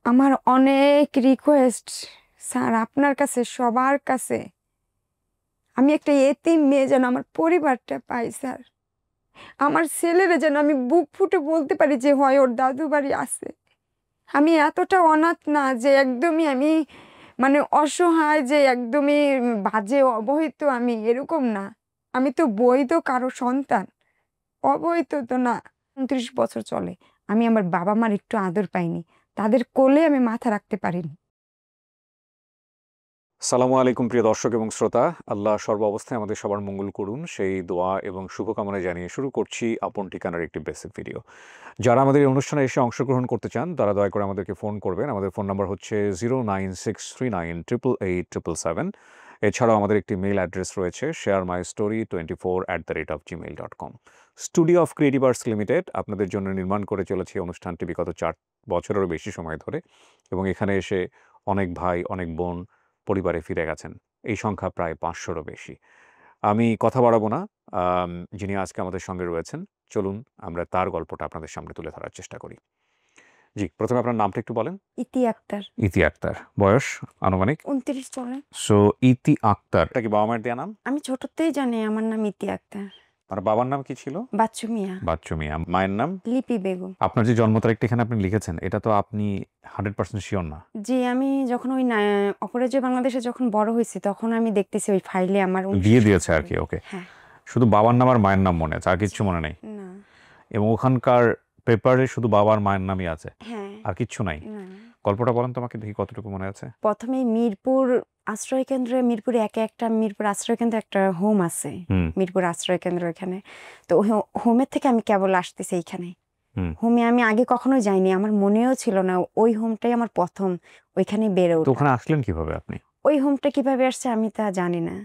আমার অনেক request sir আপনার কাছে, সবার কাছে। আমি একটা এতিম মেয়ে, যেন আমার পরিবারটা পাই স্যার। আমার ছেলেরা যেন আমি বুক ফুটে বলতে পারি যে হয় ওর দাদু বাড়ি আছে। আমি এতটা অনাথ না যে একদমই আমি মানে অসহায়, যে একদমই বাজে অবহিত, আমি এরকম না। আমি তো বৈধ কারো সন্তান, অবৈধ তো না। 29 বছর চলে, আমি আমার বাবা মার একটু আদর পাইনি, তাদের কোলে আমি মাথা রাখতে পারিনি। সালামু আলাইকুম প্রিয় দর্শক এবং শ্রোতা। আল্লাহ সর্ব অবস্থায় আমাদের সবার মঙ্গল করুন, সেই দোয়া এবং শুভকামনা জানিয়ে শুরু করছি আপন ঠিকানার একটি বেসিক ভিডিও। যারা আমাদের এই অনুষ্ঠানে এসে অংশগ্রহণ করতে চান তারা দয়া করে আমাদেরকে ফোন করবেন। আমাদের ফোন নাম্বার হচ্ছে 09639887777। এছাড়াও আমাদের একটি মেইল অ্যাড্রেস রয়েছে sharemystory24@gmail.com। Studio of creative arts limited আপনাদের জন্য নির্মাণ করে চলেছে অনুষ্ঠানটি বিগত 4 বছরেরও বেশি সময় ধরে, এবং এখানে এসে অনেক ভাই অনেক বোন পরিবারে ফিরে গেছেন। এই সংখ্যা প্রায় 500-রও বেশি। আমি কথা বাড়াবো না। যিনি আজকে আমাদের সঙ্গে রয়েছেন, চলুন আমরা তার গল্পটা আপনাদের সামনে তুলে ধরার চেষ্টা করি। জি, প্রথমে আপনার নামটা একটু বলেন। ইতি আক্তার। ইতি আক্তার। বয়স আনুমানিক? 29 চলে। সো ইতি আক্তার, এটা কি বাবা মায়ের দেয়া নাম? আমি ছোটতেই জানি আমার নাম ইতি আক্তার। আর বাবার নাম কি ছিল? বাচ্চু মিয়া। বাচ্চু মিয়া। মায়ের নাম? লিপি বেগম। আপনার যে জন্ম তারিখটা এখানে আপনি লিখেছেন, এটা তো আপনি 100% শিওর না। জি, আমি যখন ওই অপরাজয় বাংলাদেশে যখন বড় হয়েছি তখন আমি দেখতেছি ওই ফাইলে আমার দিয়ে দিয়েছে আর কি। ওকে, হ্যাঁ। শুধু বাবার নাম আর মায়ের নাম মনে আছে, আর কিচ্ছু মনে নেই? না। এবং ওখানকার পেপারে শুধু বাবার মায়ের নামই আছে, হ্যাঁ। আর কিচ্ছু নাই? না। গল্পটা বলেন তো আমাকে, দেখি কতটুকু মনে আছে। প্রথমে মিরপুর আশ্রয় কেন্দ্রে, মিরপুরে একটা মিরপুর আশ্রয় কেন্দ্রে একটা হোম আছে। মিরপুর আশ্রয় কেন্দ্র, এখানে তো হোমের থেকে আমি কেবল আসতেছি এইখানে। হোমে আমি আগে কখনো যাইনি, আমার মনেও ছিল না। ওই হোমটাই আমার প্রথম, ওইখানে বেড়ে ওঠা। ওখানে আসলেন কিভাবে আপনি? ওই হোমটা কিভাবে আসছে আমি তা জানি না,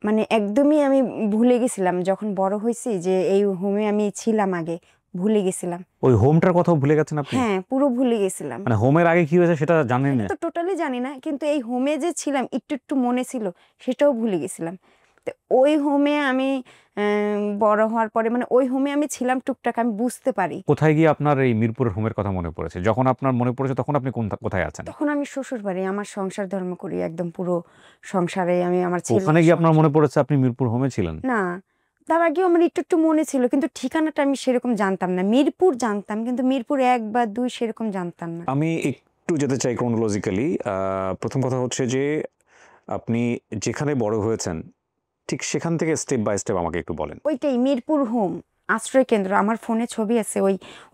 মানে একদমই আমি ভুলে গেছিলাম যখন বড় হয়েছি যে এই হোমে আমি ছিলাম আগে, ভুলে গেছিলাম। ওই হোমটার কথা ভুলে গেছেন আপনি? হ্যাঁ, পুরো ভুলে গেছিলাম। মানে হোমের আগে কি হয়েছে সেটা জানেন না? তো টোটালি জানি না, কিন্তু এই হোমে যে ছিলাম একটু একটু মনে ছিল, সেটাও ভুলে গেছিলাম। তো ওই হোমে আমি বড় হওয়ার পরে, মানে ওই হোমে আমি ছিলাম টুকটাক, আমি বুঝতে পারি। কোথায় গিয়ে আপনার এই মিরপুরের হোমের কথা মনে পড়েছে? যখন আপনার মনে পড়েছে তখন আপনি কোথায় আছেন? তখন আমি শ্বশুর বাড়ি, আমার সংসার ধর্ম করি একদম পুরো সংসারে আমি আমার ছেলে। ওখানে গিয়ে আপনার মনে পড়েছে আপনি মিরপুর হোমে ছিলেন? না, তার আগেও আমার একটু একটু মনে ছিল, কিন্তু ঠিকানাটা আমি সেরকম জানতাম না। মিরপুর জানতাম, কিন্তু মিরপুর 1 বা 2 সেরকম জানতাম না। আমি একটু যেতে চাই ক্রোনোলজিক্যালি। প্রথম কথা হচ্ছে যে আপনি যেখানে বড় হয়েছেন ঠিক সেখান থেকে স্টেপ বাই স্টেপ আমাকে একটু বলেন। ওইটাই মিরপুর হোম আশ্রয় কেন্দ্র, আমার ফোনে ছবি আছে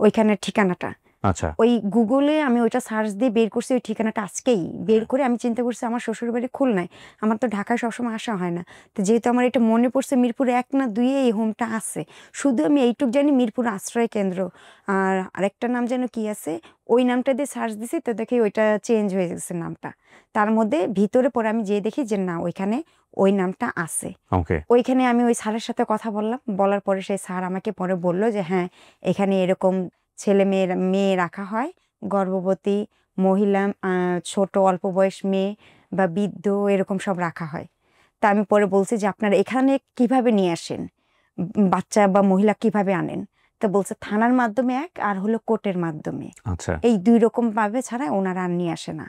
ওইখানের ঠিকানাটা। আচ্ছা। ওই গুগলে আমি ওইটা সার্চ দিয়ে বের করছি ওই ঠিকানাটা, আজকেই বের করে আমি চিন্তা করছি আমার শ্বশুর বাড়ি খুলনায়, আমার তো ঢাকায় সবসময় আসা হয় না। তো যেহেতু আমার এটা মনে পড়ছে মিরপুর 1 না 2 এই হোমটা আছে, শুধু আমি এইটুক জানি মিরপুর আশ্রয় কেন্দ্র। আর আরেকটা নাম যেন কি আছে, ওই নামটা দিয়ে সার্চ দিছি, তো দেখি ওইটা চেঞ্জ হয়ে গেছে নামটা। তার মধ্যে ভিতরে পরে আমি যেয়ে দেখি যে না, ওইখানে ওই নামটা আছে। ওইখানে আমি ওই স্যারের সাথে কথা বললাম, বলার পরে সেই স্যার আমাকে পরে বলল যে হ্যাঁ, এখানে এরকম ছেলে মেয়ে রাখা হয়, গর্ভবতী মহিলা, ছোট অল্প বয়স মেয়ে বা বৃদ্ধ, এরকম সব রাখা হয়। তা আমি পরে বলছি যে আপনারা এখানে কিভাবে নিয়ে আসেন, বাচ্চা বা মহিলা কিভাবে আনেন? তো বলছে থানার মাধ্যমে এক, আর হলো কোর্টের মাধ্যমে। আচ্ছা। এই 2 রকম ভাবে ছাড়া ওনারা আর নিয়ে আসে না।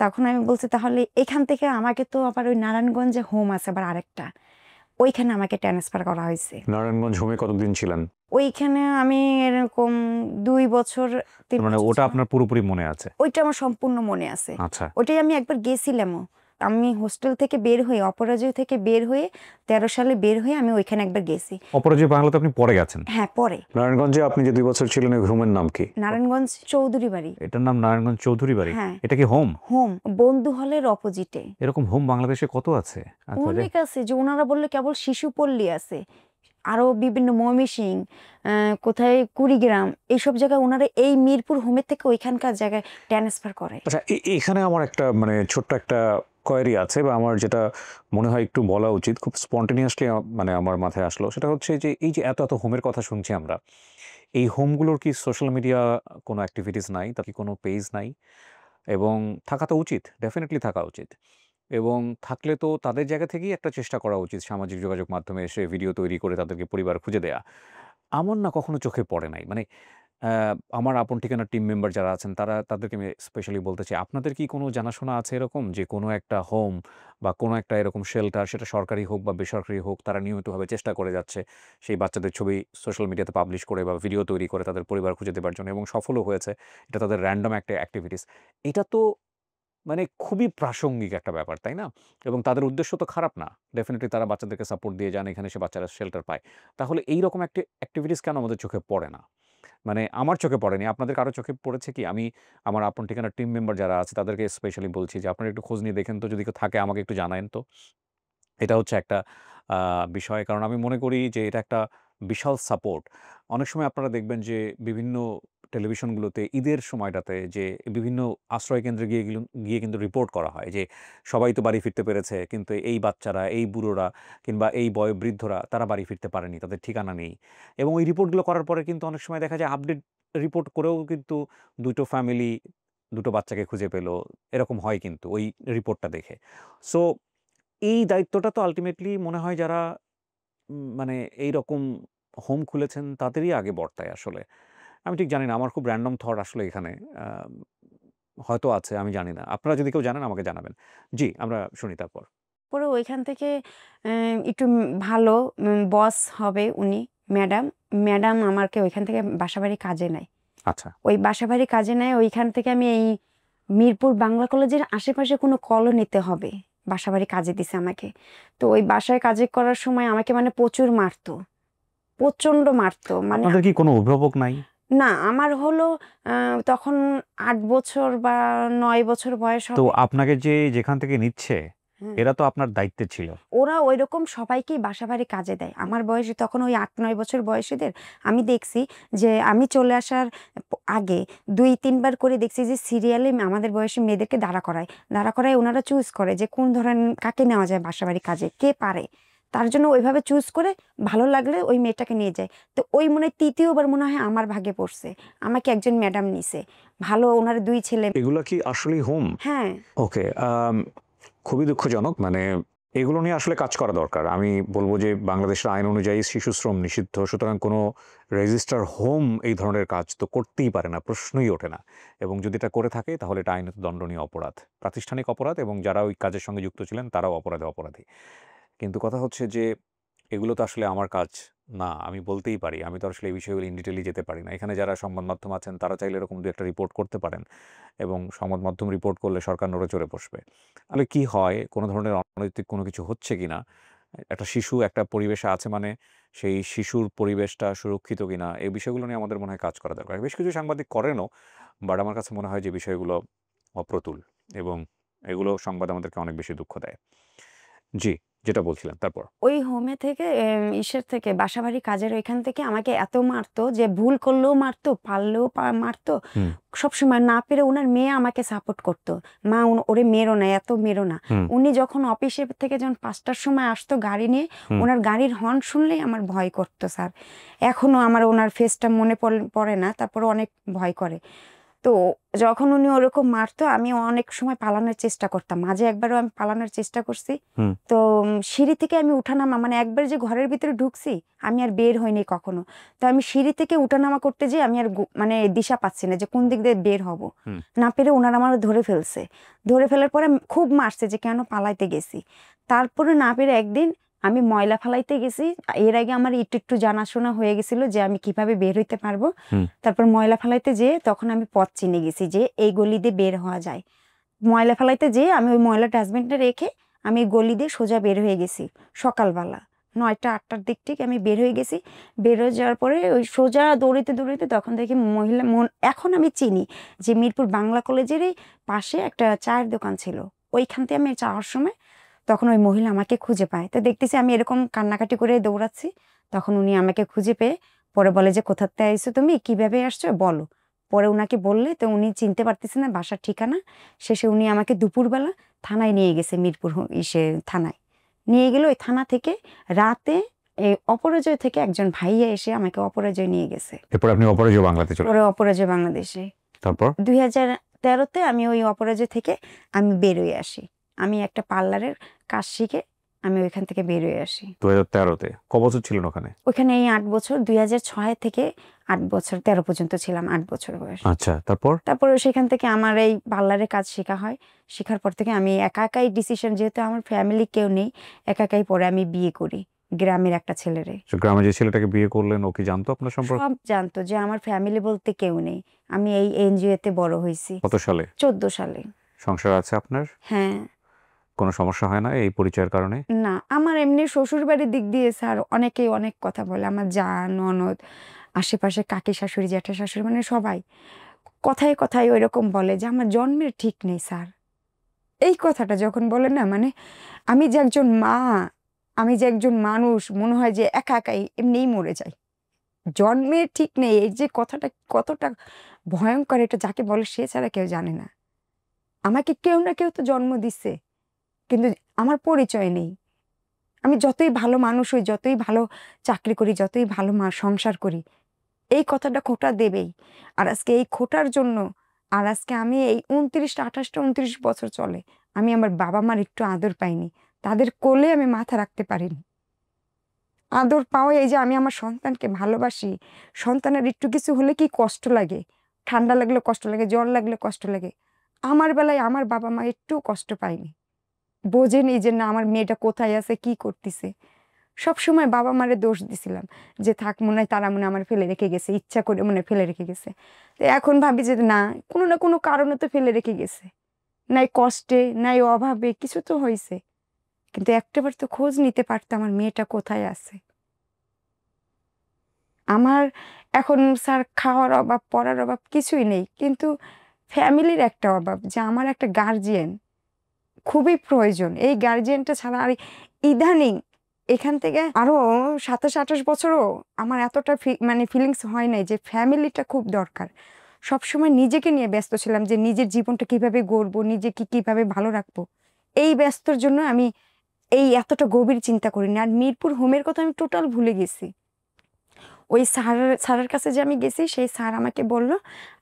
তখন আমি বলছি তাহলে এখান থেকে আমাকে তো আবার ওই নারায়ণগঞ্জে হোম আছে আবার আরেকটা, ওইখানে আমাকে ট্রান্সফার করা হয়েছে। নারায়ণগঞ্জ হোমে কতদিন ছিলেন? ওইখানে আমি এরকম 2 বছর 3 মানে বছর ওটা ছিলাম। আপনার পুরোপুরি মনে আছে? ওইটা আমার সম্পূর্ণ মনে আছে। আচ্ছা। ওটাই আমি একবার গেছিলামও। আমি হোস্টেল থেকে বের হয়ে, অপরাজয় থেকে বের হয়ে 13 সালে বের হয়ে আমি ওইখানে একবার গেছি। অপরাজয় বাংলাতে আপনি পরে গেছেন? হ্যাঁ, পরে। নারায়ণগঞ্জে আপনি যে 2 বছর ছিলেন ওই হোমের নাম কি? নারায়ণগঞ্জ চৌধুরী বাড়ি। এটার নাম নারায়ণগঞ্জ চৌধুরী বাড়ি? হ্যাঁ। এটা কি হোম? হোম বন্ধু হলের অপোজিটে। এরকম হোম বাংলাদেশে কত আছে? অনেক আছে, যে ওনারা বললে কেবল শিশুপল্লী আছে, আরো বিভিন্ন ময়মনসিং, কোথায় কুড়িগ্রাম, এইসব জায়গায় ওনারা এই মিরপুর হোমের থেকে ওইখানকার জায়গায় ট্রান্সফার করে। আচ্ছা, এখানে আমার একটা মানে ছোট্ট একটা কোয়েরি আছে, বা আমার যেটা মনে হয় একটু বলা উচিত, খুব স্পন্টেনিয়াসলি মানে আমার মাথায় আসলো, সেটা হচ্ছে যে এই যে এত এত হোমের কথা শুনছি আমরা, এই হোমগুলোর কি সোশ্যাল মিডিয়া কোনো অ্যাক্টিভিটিস নাই? তার কি কোনো পেজ নাই? এবং থাকা তো উচিত, ডেফিনেটলি থাকা উচিত। এবং থাকলে তো তাদের জায়গা থেকেই একটা চেষ্টা করা উচিত সামাজিক যোগাযোগ মাধ্যমে এসে ভিডিও তৈরি করে তাদেরকে পরিবার খুঁজে দেয়া। আমার না কখনো চোখে পড়ে নাই। মানে আমার আপন ঠিকানার টিম মেম্বার যারা আছেন তাদেরকে আমি স্পেশালি বলতে চাই, আপনাদের কি কোনো জানাশোনা আছে এরকম যে কোনো একটা হোম বা কোনো একটা এরকম শেল্টার, সেটা সরকারি হোক বা বেসরকারি হোক, তারা নিয়মিতভাবে চেষ্টা করে যাচ্ছে সেই বাচ্চাদের ছবি সোশ্যাল মিডিয়াতে পাবলিশ করে বা ভিডিও তৈরি করে তাদের পরিবার খুঁজে দেবার জন্য, এবং সফলও হয়েছে। এটা তাদের র‍্যান্ডম একটা অ্যাক্টিভিটিস। এটা তো মানে খুবই প্রাসঙ্গিক একটা ব্যাপার, তাই না? এবং তাদের উদ্দেশ্য তো খারাপ না। ডেফিনিটলি তারা বাচ্চাদেরকে সাপোর্ট দিয়ে যান, এখানে এসে বাচ্চারা শেল্টার পায়। তাহলে এইরকম অ্যাক্টিভিটিস কেন আমাদের চোখে পড়ে না? মানে আমার চোখে পড়েনি। আপনাদের কারো চোখে পড়েছে কি? আমি আমার আপন ঠিকানার টিম মেম্বার যারা আছে তাদেরকে স্পেশালি বলছি যে, আপনারা একটু খোঁজ নিয়ে দেখেন তো, যদি কেউ থাকে আমাকে একটু জানায়েন তো। এটা হচ্ছে একটা আ বিষয়। কারণ আমি মনে করি যে এটা একটা বিশাল সাপোর্ট। অনেক সময় আপনারা দেখবেন যে বিভিন্ন টেলিভিশনগুলোতে ঈদের সময়টাতে যে বিভিন্ন আশ্রয় কেন্দ্রে গিয়ে কিন্তু রিপোর্ট করা হয় যে, সবাই তো বাড়ি ফিরতে পেরেছে। কিন্তু এই বাচ্চারা, এই বুড়োরা কিংবা এই বৃদ্ধরা তারা বাড়ি ফিরতে পারেনি। তাদের ঠিকানা নেই। এবং ওই রিপোর্টগুলো করার পরে কিন্তু অনেক সময় দেখা যায় আপডেট রিপোর্ট করেও কিন্তু ২ টো ফ্যামিলি ২ টো বাচ্চাকে খুঁজে পেল। এরকম হয় কিন্তু ওই রিপোর্টটা দেখে। সো এই দায়িত্বটা তো আল্টিমেটলি মনে হয় যারা মানে এইরকম হোম খুলেছেন তাদেরই আগে বর্তায় আসলে। আমি ঠিক জানি না। আমার খুব র‍্যান্ডম থট আসলে এখানে। আ হয়তো আছে, আমি জানি না। আপনারা যদি কেউ জানেন আমাকে জানাবেন। জি, আমরা শুনি তারপর। পরে ওইখান থেকে একটু ভালো বস হবে উনি ম্যাডাম। ম্যাডাম আমাকে ওইখান থেকে বাসাবাড়ি কাজে নেয়। আচ্ছা। ওই বাসাবাড়ি কাজে নেয়, ওইখান থেকে আমি এই মিরপুর বাংলা কলেজের আশেপাশে কোনো কলোনিতে হবে। বাসাবাড়ি কাজে দিছে আমাকে। তো ওই বাসায় কাজে করার সময় আমাকে মানে প্রচুর মারতো। প্রচণ্ড মারতো। মানে আপনাদের কি কোনো অভিভাবক নাই? না, আমার হলো আ তখন ৮ বছর বা ৯ বছর বয়স তো হবে। আপনাকে যে যেখান থেকে নিচ্ছে, হুম। এরা তো আপনার দায়িত্বে ছিল। ওরা ঐরকম সবাইকেই বাসাবাড়ি কাজে দেয়। আমার বয়সে তখন ওই ৮-৯ বছর বয়সীদের আমি দেখছি যে আমি চলে আসার আগে ২-৩ বার করে দেখছি যে সিরিয়ালে আমাদের বয়সী মেয়েদেরকে দাঁড়া করায়। দাঁড়া করায় ওনারা চুজ করে যে কোন ধরনের কাকে নেওয়া যায় বাসাবাড়ি কাজে, কে পারে। তার জন্য ওইভাবে চুজ করে ভালো লাগলে ওই মেয়েটাকে নিয়ে যায়। তো ওই মনে হয় ৩য় বার মনে হয় আমার ভাগে পড়ছে। আমাকে একজন ম্যাডাম নিছে। ভালো ওনার ২ ছেলে। এগুলা কি আসলেই হোম? হ্যাঁ। ওকে। খুবই দুঃখজনক। মানে এগুলো নিয়ে আসলে কাজ করা দরকার। আমি বলব যে বাংলাদেশের আইন অনুযায়ী শিশু শ্রম নিষিদ্ধ। সুতরাং কোনো রেজিস্টার হোম এই ধরনের কাজ তো করতেই পারে না, প্রশ্নই ওঠে না। এবং যদি এটা করে থাকে তাহলে এটা আইনত দণ্ডনীয় অপরাধ। প্রাতিষ্ঠানিক অপরাধ, এবং যারা ওই কাজের সঙ্গে যুক্ত ছিলেন তারাও অপরাধী। কিন্তু কথা হচ্ছে যে এগুলো তো আসলে আমার কাজ না। আমি বলতেই পারি। আমি তো আসলে এই বিষয়গুলো ইন ডিটেইলি যেতে পারি না। এখানে যারা সংবাদ মাধ্যম আছেন তারা চাইলে এরকম ২-১ টা রিপোর্ট করতে পারেন, এবং সংবাদ মাধ্যম রিপোর্ট করলে সরকার নড়ে-চড়ে বসবে। তাহলে কি হয়, কোনো ধরনের অনৈতিক কোনো কিছু হচ্ছে কিনা, একটা শিশু একটা পরিবেশে আছে মানে সেই শিশুর পরিবেশটা সুরক্ষিত কিনা, এই বিষয়গুলো নিয়ে আমাদের মনে হয় কাজ করা দরকার। বেশ কিছু সাংবাদিক করেনও, বাট আমার কাছে মনে হয় যে বিষয়গুলো অপ্রতুল, এবং এগুলো সংবাদ আমাদেরকে অনেক বেশি দুঃখ দেয়। জি, যেটা বলছিলেন তারপর? ওই হোমে থেকে ইসের থেকে বাসাবাড়ি কাজের ওইখান থেকে আমাকে এত মারতো যে ভুল করলেও মারতো, পারলেও মারতো। হুম, সবসময় না পেরে উনার মেয়ে আমাকে সাপোর্ট করতো। মা ওরে মেরো না, এত মেরো না। হুম, উনি যখন অফিসে থেকে যখন ৫ টার সময় আসতো গাড়ি নিয়ে, হুম। উনার গাড়ির হর্ন শুনলেই আমার ভয় করতো স্যার। এখনো আমার উনার ফেসটা মনে পড়ে না, তারপরেও অনেক ভয় করে। তো যখন উনি ওরকম মারতো আমি অনেক সময় পালানোর চেষ্টা করতাম। মাঝে একবারও আমি পালানোর চেষ্টা করছি। হুম। তো সিঁড়ি থেকে আমি উঠানামা মানে একবার যে ঘরের ভিতরে ঢুকছি আমি আর বের হইনি কখনো। তো আমি সিঁড়ি থেকে উঠানামা করতে যেয়ে আমি আর মানে দিশা পাচ্ছি না যে কোন দিক দিয়ে বের হব। হুম। না পেরে উনারা আমার ধরে ফেলছে। ধরে ফেলার পরে খুব মারছে যে কেন পালাইতে গেছি। তারপরে না পেরে একদিন আমি ময়লা ফালাইতে গেছি। এর আগে আমার একটু জানাশোনা হয়ে গেছিল যে আমি কিভাবে বের হইতে পারবো। হুম। তারপর ময়লা ফালাইতে যেয়ে তখন আমি পথ চিনে গেছি যে এই গলি দিয়ে বের হওয়া যায়। ময়লা ফালাইতে যেয়ে আমি ওই ময়লা ডাস্টবিনটা রেখে আমি গলি দিয়ে সোজা বের হয়ে গেছি সকালবেলা ৯টা-৮টার দিক ঠিক আমি বের হয়ে গেছি। বের হয়ে যাওয়ার পরে ওই সোজা দৌড়াইতে তখন দেখি মহিলা এখন আমি চিনি যে মিরপুর বাংলা কলেজেরই পাশে একটা চায়ের দোকান ছিল। ওইখান থেকে আমি যাওয়ার সময় তখন ওই মহিলা আমাকে খুঁজে পায়। তো দেখতেছি আমি এরকম কান্নাকাটি করে দৌড়াচ্ছি। তখন উনি আমাকে খুঁজে পেয়ে পরে বলে যে, "কোথা থেকে আইছো তুমি? কিভাবে আসছো বলো।" পরে উনাকে বললে তো উনি চিনতে পারতেছে না বাসার ঠিকানা। শেষে উনি আমাকে দুপুরবেলা থানায় নিয়ে গেছে মিরপুর থানায়। নিয়ে গেল ওই থানা থেকে রাতে অপরাজয় থেকে একজন ভাইয়া এসে আমাকে অপরাজয় নিয়ে গেছে। এরপর আপনি অপরাজেয় বাংলাতে চলে পরে অপরাজয় বাংলাদেশে। তারপর? ২০১৩ তে আমি ওই অপরাজয় থেকে আমি বের হয়ে আসি। আমি একটা পার্লারের কাজ শিখে আমি ওইখান থেকে বের হয়ে আসি। 2013-তে ক বছর ছিলেন ওখানে? ওখানে এই 8 বছর, 2006 থেকে 8 বছর, 13 পর্যন্ত ছিলাম, 8 বছর বয়স। আচ্ছা, তারপর? তারপরে সেখান থেকে আমার এই পার্লারের কাজ শেখা হয়। শেখার পর থেকে আমি একা একাই ডিসিশন, যেহেতু আমার ফ্যামিলি কেউ নেই, একা একাই পরে আমি বিয়ে করি গ্রামের একটা ছেলেরে। গ্রামে যে ছেলেটাকে বিয়ে করলেন ও কি জানতো আপনার সম্পর্কে? সব জানতো যে আমার ফ্যামিলি বলতে কেউ নেই। আমি এই এনজিওতে বড় হয়েছি। কত সালে? 14 সালে। সংসার আছে আপনার? হ্যাঁ। কোনো সমস্যা হয় না এই পরিচয়ের কারণে? না, আমার এমনি শ্বশুর বাড়ির দিক দিয়ে স্যার অনেকেই অনেক কথা বলে। আমার যা, ননদ, আশেপাশে কাকি শাশুড়ি, জ্যাঠা শাশুড়ি, মানে সবাই কথায় কথায় ওইরকম বলে যে আমার জন্মের ঠিক নেই স্যার। এই কথাটা যখন বলে না, মানে আমি যে একজন মা, আমি যে একজন মানুষ, মনে হয় যে একা একাই এমনিই মরে যাই। জন্মের ঠিক নেই, এই যে কথাটা কতটা ভয়ঙ্কর, এটা যাকে বলে সে ছাড়া কেউ জানে না। আমাকে কেউ না কেউ তো জন্ম দিচ্ছে, কিন্তু আমার পরিচয় নেই। আমি যতই ভালো মানুষ হই, যতই ভালো চাকরি করি, যতই ভালো সংসার করি, এই কথাটা খোঁটা দেবেই। আর আজকে এই খোঁটার জন্য, আর আজকে আমি এই 29 বছর চলে, আমি আমার বাবা মার একটু আদর পাইনি। তাদের কোলে আমি মাথা রাখতে পারিনি। আদর পাওয়া, এই যে আমি আমার সন্তানকে ভালোবাসি, সন্তানের একটু কিছু হলে কি কষ্ট লাগে, ঠান্ডা লাগলে কষ্ট লাগে, জ্বর লাগলে কষ্ট লাগে। আমার বেলায় আমার বাবা মা একটু কষ্ট পায়নি, বোঝেনি যে না আমার মেয়েটা কোথায় আছে, কি করতেছে। সবসময় বাবা মারে দোষ দিছিলাম যে থাক, মনে হয় তারা মনে হয় আমার ফেলে রেখে গেছে, ইচ্ছা করে মনে হয় ফেলে রেখে গেছে। তো এখন ভাবি যে না, কোনো না কোনো কারণে তো ফেলে রেখে গেছে, নাই কষ্টে নাই অভাবে, কিছু তো হয়েছে। কিন্তু একটাবার তো খোঁজ নিতে পারতো আমার মেয়েটা কোথায় আছে। আমার এখন স্যার খাওয়ার অভাব, পড়ার অভাব কিছুই নেই, কিন্তু ফ্যামিলির একটা অভাব, যে আমার একটা গার্জিয়ান খুবই প্রয়োজন। এই গার্জিয়ানটা ছাড়া আর ইদানিং এখান থেকে আরো 27-28 বছরও আমার এতটা মানে ফিলিংস হয় নাই যে ফ্যামিলিটা খুব দরকার। সবসময় নিজেকে নিয়ে ব্যস্ত ছিলাম যে নিজের জীবনটা কিভাবে গড়বো, নিজেকে কিভাবে ভালো রাখবো। এই ব্যস্তর জন্য আমি এই এতটা গভীর চিন্তা করিনি। আর মিরপুর হোমের কথা আমি টোটাল ভুলে গেছি। ওই স্যারের কাছে যে আমি গেছি, সেই স্যার আমাকে বলল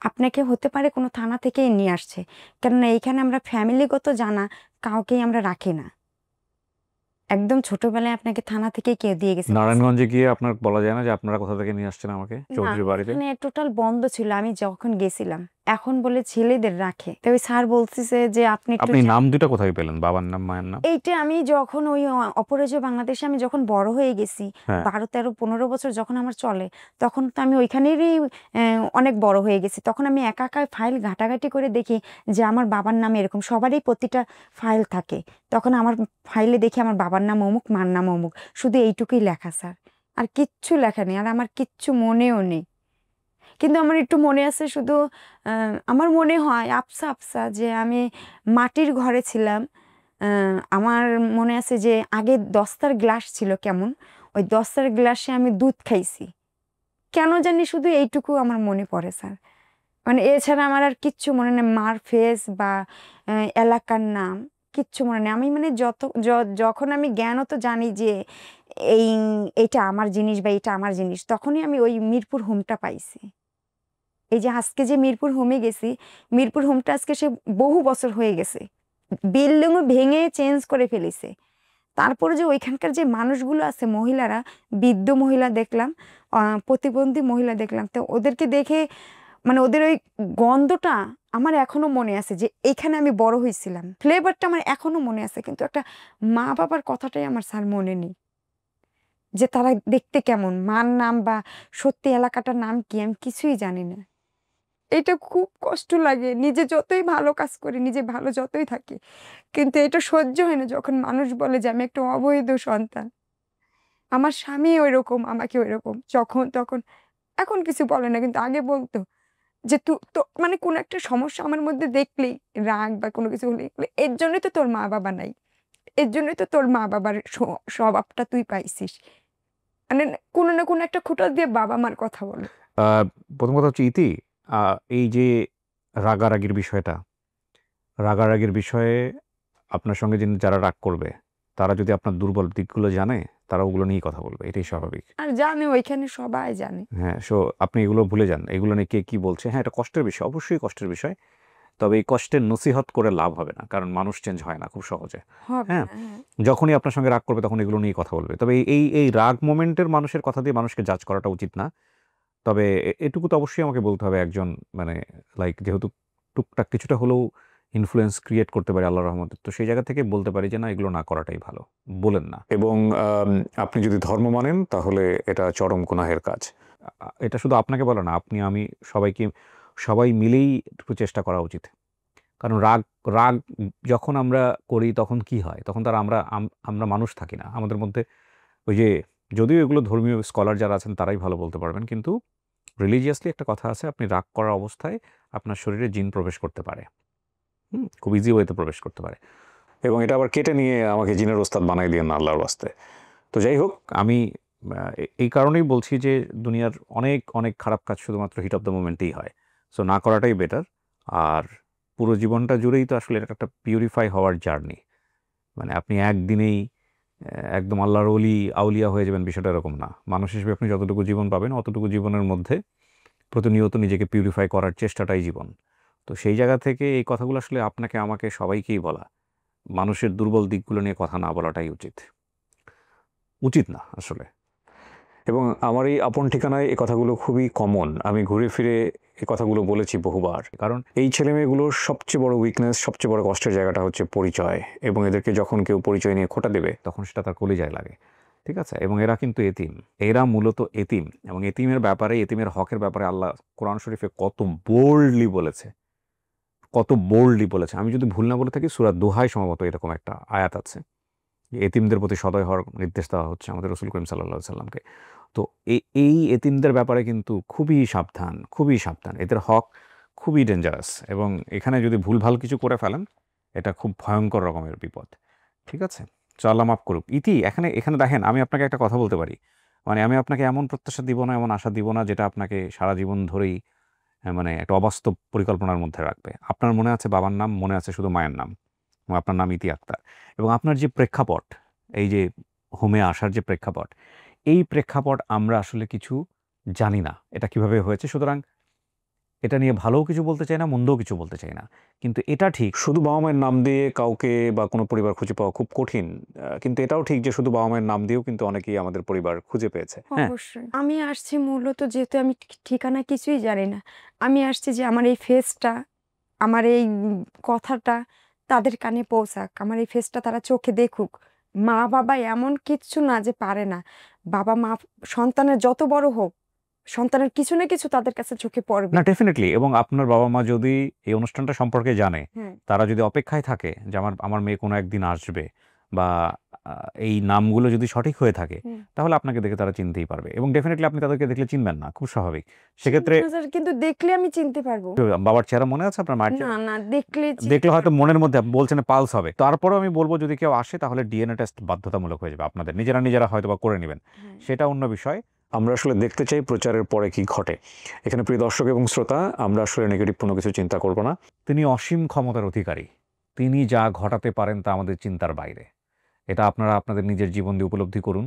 আপনাকে হতে পারে কোনো থানা থেকেই নিয়ে আসছে, কেননা এইখানে আমরা ফ্যামিলিগত জানা কাউকেই আমরা রাখি না। একদম ছোটবেলায় আপনাকে থানা থেকে কেউ দিয়ে গেছে। নারায়ণগঞ্জে গিয়ে আপনার বলা যায় না যে আপনারা কোথা থেকে নিয়ে আসছেন আমাকে না, চৌধুরী বাড়িতে? এখানে টোটাল বন্ধ ছিল আমি যখন গেছিলাম। এখন বলে ছেলেদের রাখে। তো ওই স্যার বলতেছে যে আপনি একটু আপনি নাম দুটো কোথায় পেলেন, বাবার নাম মায়ের নাম? এইটা আমি যখন ওই অপরাজেয় বাংলাদেশে আমি যখন বড় হয়ে গেছি, হ্যাঁ। 12, 13, 15 বছর যখন আমার চলে, তখন তো আমি ওইখানেরই অনেক বড় হয়ে গেছি। তখন আমি একা একা ফাইল ঘাটাঘাটি করে দেখি যে আমার বাবার নামে এরকম, সবারই প্রতিটা ফাইল থাকে। তখন আমার ফাইলে দেখি আমার বাবার নাম অমুক, মার নাম অমুক, শুধু এইটুকুই লেখা স্যার, আর কিচ্ছু লেখা নেই। আর আমার কিচ্ছু মনেও নেই। কিন্তু আমার একটু মনে আছে শুধু, আমার মনে হয় আবসা আবসা যে আমি মাটির ঘরে ছিলাম। আমার মনে আছে যে আগে দস্তার গ্লাস ছিল, কেমন ওই দস্তার গ্লাসে আমি দুধ খাইছি, কেন জানি শুধু এইটুকু আমার মনে পড়ে স্যার। মানে এছাড়া আমার আর কিচ্ছু মনে নেই, মার ফেস বা এলাকার নাম কিচ্ছু মনে নেই। আমি মানে যখন আমি জ্ঞানও তো জানি যে এই এইটা আমার জিনিস বা এটা আমার জিনিস, তখনই আমি ওই মিরপুর হোমটা পাইছি। এই যে আজকে যে মিরপুর হোমে গেছি, মিরপুর হোমটা আজকে সে বহু বছর হয়ে গেছে, বিল্ডিংও ভেঙে চেঞ্জ করে ফেলেছে। তারপরে যে ওইখানকার যে মানুষগুলো আছে, মহিলারা, বৃদ্ধ মহিলা দেখলাম, প্রতিবন্ধী মহিলা দেখলাম, তো ওদেরকে দেখে মানে ওদের ওই গন্ধটা আমার এখনো মনে আছে যে এখানে আমি বড় হয়েছিলাম, ফ্লেভারটা আমার এখনো মনে আছে। কিন্তু একটা মা বাবার কথাটাই আমার স্যার মনে নেই, যে তারা দেখতে কেমন, মার নাম বা সত্যি এলাকাটার নাম কি আমি কিছুই জানি না। এটা খুব কষ্ট লাগে, নিজে যতই ভালো কাজ করি, নিজে ভালো যতই থাকি, কিন্তু এটা সহ্য হয় না যখন মানুষ বলে যে আমি একটা অবৈধ সন্তান। আমার স্বামী ওইরকম, আমাকে ওইরকম, যখন তখন, এখন কিছু বলে না, কিন্তু আগে বলতো যে তুই তো মানে কোনো একটা সমস্যা আমার মধ্যে দেখলেই, রাগ বা কোনো কিছু হলে, এর জন্যই তো তোর মা বাবা নাই, এর জন্যই তো তোর মা বাবার স্বভাবটা তুই পাইছিস। মানে কোনো না কোনো একটা খুঁটা দিয়ে বাবা মার কথা বলে। প্রথম কথা হচ্ছে ইতি, এই যে রাগারাগির বিষয়টা, রাগারাগির বিষয়ে আপনার সঙ্গে যারা রাগ করবে, তারা যদি আপনার দুর্বল দিকগুলো জানে, তারা ওগুলো নিয়েই কথা বলবে, এটাই স্বাভাবিক। আর জানে, ওইখানে সবাই জানে। হ্যাঁ, সো আপনি এগুলো ভুলে যান, এগুলো নিয়ে কে কি বলছে। হ্যাঁ, এটা কষ্টের বিষয়, অবশ্যই কষ্টের বিষয়, তবে এই কষ্টের নসিহত করে লাভ হবে না, কারণ মানুষ চেঞ্জ হয় না খুব সহজে। হবে হ্যাঁ, না, হ্যাঁ। যখনই আপনার সঙ্গে রাগ করবে তখন এগুলো নিয়ে কথা বলবে। তবে এই রাগ মোমেন্টের মানুষের কথা দিয়ে মানুষকে জাজ করাটা উচিত না। তবে এটুকু তো অবশ্যই আমাকে বলতে হবে, একজন মানে লাইক যেহেতু টুকটাক কিছুটা হলেও ইনফ্লুয়েন্স ক্রিয়েট করতে পারি আল্লাহর রহমতে, তো সেই জায়গা থেকে বলতে পারি যে না, এগুলো না করাটাই ভালো, বলেন না। এবং আপনি যদি ধর্ম মানেন তাহলে এটা চরম গুনাহের কাজ। এটা শুধু আপনাকে বলে না, আপনি আমি সবাই মিলেই একটু চেষ্টা করা উচিত। কারণ রাগ রাগ যখন আমরা করি তখন কি হয়, তখন তার আমরা মানুষ থাকি না আমাদের মধ্যে। ওই যে, যদিও এগুলো ধর্মীয় স্কলার যারা আছেন তারাই ভালো বলতে পারবেন, কিন্তু রিলিজিয়াসলি একটা কথা আছে, আপনি রাগ করার অবস্থায় আপনার শরীরে জিন প্রবেশ করতে পারে, খুব ইজি ওয়েতে প্রবেশ করতে পারে। এবং এটা আবার কেটে নিয়ে আমাকে জিনের ওস্তাদ বানাই দিয়ে না আল্লাহর ওয়াস্তে। তো যাই হোক, আমি এই কারণেই বলছি যে দুনিয়ার অনেক অনেক খারাপ কাজ শুধুমাত্র হিট অফ দ্য মোমেন্টেই হয়, সো না করাটাই বেটার। আর পুরো জীবনটা জুড়েই তো আসলে এটা একটা পিউরিফাই হওয়ার জার্নি। মানে আপনি একদিনেই একদম আল্লাহর আউলিয়া হয়ে যাবেন, বিষয়টা এরকম না। মানুষ হিসেবে আপনি যতটুকু জীবন পাবেন অতটুকু জীবনের মধ্যে প্রতিনিয়ত নিজেকে পিউরিফাই করার চেষ্টাটাই জীবন। তো সেই জায়গা থেকে এই কথাগুলো আসলে আপনাকে আমাকে সবাইকেই বলা। মানুষের দুর্বল দিকগুলো নিয়ে কথা না বলাটাই উচিত না আসলে। এবং আমার এই আপন ঠিকানায় এই কথাগুলো খুবই কমন। আমি ঘুরে ফিরে এই কথাগুলো বলেছি বহুবার। কারণ এই ছেলেমেয়েগুলোর সবচেয়ে বড় উইকনেস, সবচেয়ে বড় কষ্টের জায়গাটা হচ্ছে পরিচয়। এবং এদেরকে যখন কেউ পরিচয় নিয়ে খোঁটা দেবে তখন সেটা তার কলিজায় লাগে। ঠিক আছে? এবং এরা কিন্তু এতিম। এরা মূলত এতিম। এবং এতিমের ব্যাপারে, এতিমের হকের ব্যাপারে আল্লাহ কোরআন শরীফে কত বোল্ডলি বলেছে। আমি যদি ভুল না বলে থাকি, সূরা দোহায় সম্ভবত এরকম একটা আয়াত আছে। এতিমদের প্রতি সদয় হওয়ার নির্দেশ দেওয়া হচ্ছে আমাদের রাসূল করিম সাল্লাল্লাহু আলাইহি সাল্লামকে। তো এই এতিমদের ব্যাপারে কিন্তু খুবই সাবধান। এদের হক খুবই ডেঞ্জারাস, এবং এখানে যদি ভুলভাল কিছু করে ফেলেন এটা খুব ভয়ঙ্কর রকমের বিপদ। ঠিক আছে? তো আল্লাহ মাফ করুক। এখানে দেখেন, আমি আপনাকে একটা কথা বলতে পারি। মানে আমি আপনাকে এমন প্রত্যাশা দিব না, এমন আশা দিব না যেটা আপনাকে সারা জীবন ধরেই মানে একটা অবাস্তব পরিকল্পনার মধ্যে রাখবে। আপনার মনে আছে বাবার নাম, মনে আছে শুধু মায়ের নাম, এবং আপনার নাম ইতি আক্তার। এবং আপনার যে প্রেক্ষাপট, এই যে হোমে আসার যে প্রেক্ষাপট, এই প্রেক্ষাপট আমরা আসলে কিছু জানি না এটা কিভাবে হয়েছে। সুতরাং এটা নিয়ে ভালোও কিছু বলতে চাই না, মন্দও কিছু বলতে চাই না। কিন্তু এটা ঠিক, শুধু বাবা মায়ের নাম দিয়ে কাউকে বা কোনো পরিবার খুঁজে পাওয়া খুব কঠিন। কিন্তু এটাও ঠিক যে শুধু বাবা মায়ের নাম দিয়েও কিন্তু অনেকেই আমাদের পরিবার খুঁজে পেয়েছে। হ্যাঁ, অবশ্যই। আমি আসছি মূলত, যেহেতু আমি ঠিকানা কিছুই জানি না। আমি আসছি যে আমার এই ফেসটা, আমার এই কথাটা তাদের কানে পৌঁছাক। আমার এই ফেসটা তারা চোখে দেখুক। মা-বাবা এমন কিচ্ছু না যে পারে না। বাবা-মা সন্তানের যত বড় হোক, সন্তানের কিছু না কিছু তাদের কাছে চোখে পড়বে। না ডেফিনিটলি। এবং আপনার বাবা-মা যদি এই অনুষ্ঠানটা সম্পর্কে জানে, হ্যাঁ। তারা যদি অপেক্ষায় থাকে যে আমার মেয়ে কোনো একদিন আসবে, বা এই নামগুলো যদি সঠিক হয়ে থাকে, তাহলে আপনাকে দেখে তারা চিনতেই পারবে। এবং ডেফিনিটলি আপনি তাদেরকে দেখলে চিনবেন না, খুব স্বাভাবিক। সেক্ষেত্রে কিন্তু দেখলে আমি চিনতে পারবো। বাবার চেহারা মনে আছে, আপনার মায়ের না, চেহারা? না, দেখলে দেখলে হয়তো মনের মধ্যে বলছেন পালস হবে। তারপরেও আমি বলব, যদি কেউ আসে তাহলে ডিএনএ টেস্ট বাধ্যতামূলক হয়ে যাবে আপনাদের। নিজেরা হয়তোবা করে নেবেন, সেটা অন্য বিষয়। আমরা আসলে দেখতে চাই প্রচারের পরে কি ঘটে। এখানে প্রিয় দর্শক এবং শ্রোতা, আমরা আসলে নেগেটিভ কোনো কিছু চিন্তা করব না। তিনি অসীম ক্ষমতার অধিকারী। তিনি যা ঘটাতে পারেন তা আমাদের চিন্তার বাইরে। এটা আপনারা আপনাদের নিজের জীবন দিয়ে উপলব্ধি করুন,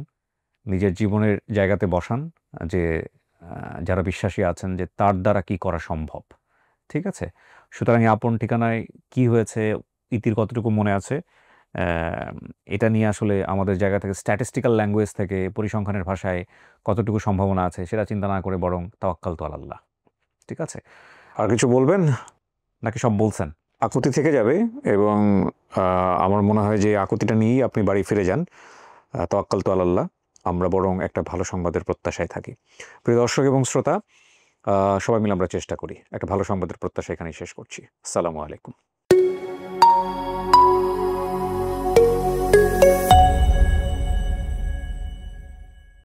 নিজের জীবনের জায়গাতে বসান, যে যারা বিশ্বাসী আছেন যে তার দ্বারা কি করা সম্ভব। ঠিক আছে? সুতরাং এই আপন ঠিকানায় কি হয়েছে, ইতির কতটুকু মনে আছে, এটা নিয়ে আসলে আমাদের জায়গা থেকে, স্ট্যাটিস্টিক্যাল ল্যাঙ্গুয়েজ থেকে, পরিসংখ্যানের ভাষায় কতটুকু সম্ভাবনা আছে সেটা চিন্তা না করে বরং তাওয়াক্কালতু আলাল্লাহ। ঠিক আছে? আর কিছু বলবেন নাকি সব বলছেন? আকুতি থেকে যাবে, এবং আমার মনে হয় যে আকুতিটা নিয়েই আপনি বাড়ি ফিরে যান। তাওয়াক্কালতু আলাল্লাহ। আমরা বরং একটা ভালো সংবাদের প্রত্যাশায় থাকি। প্রিয় দর্শক এবং শ্রোতা, সবাই মিলে আমরা চেষ্টা করি। একটা ভালো সংবাদের প্রত্যাশা এখানেই শেষ করছি। আসসালামু আলাইকুম।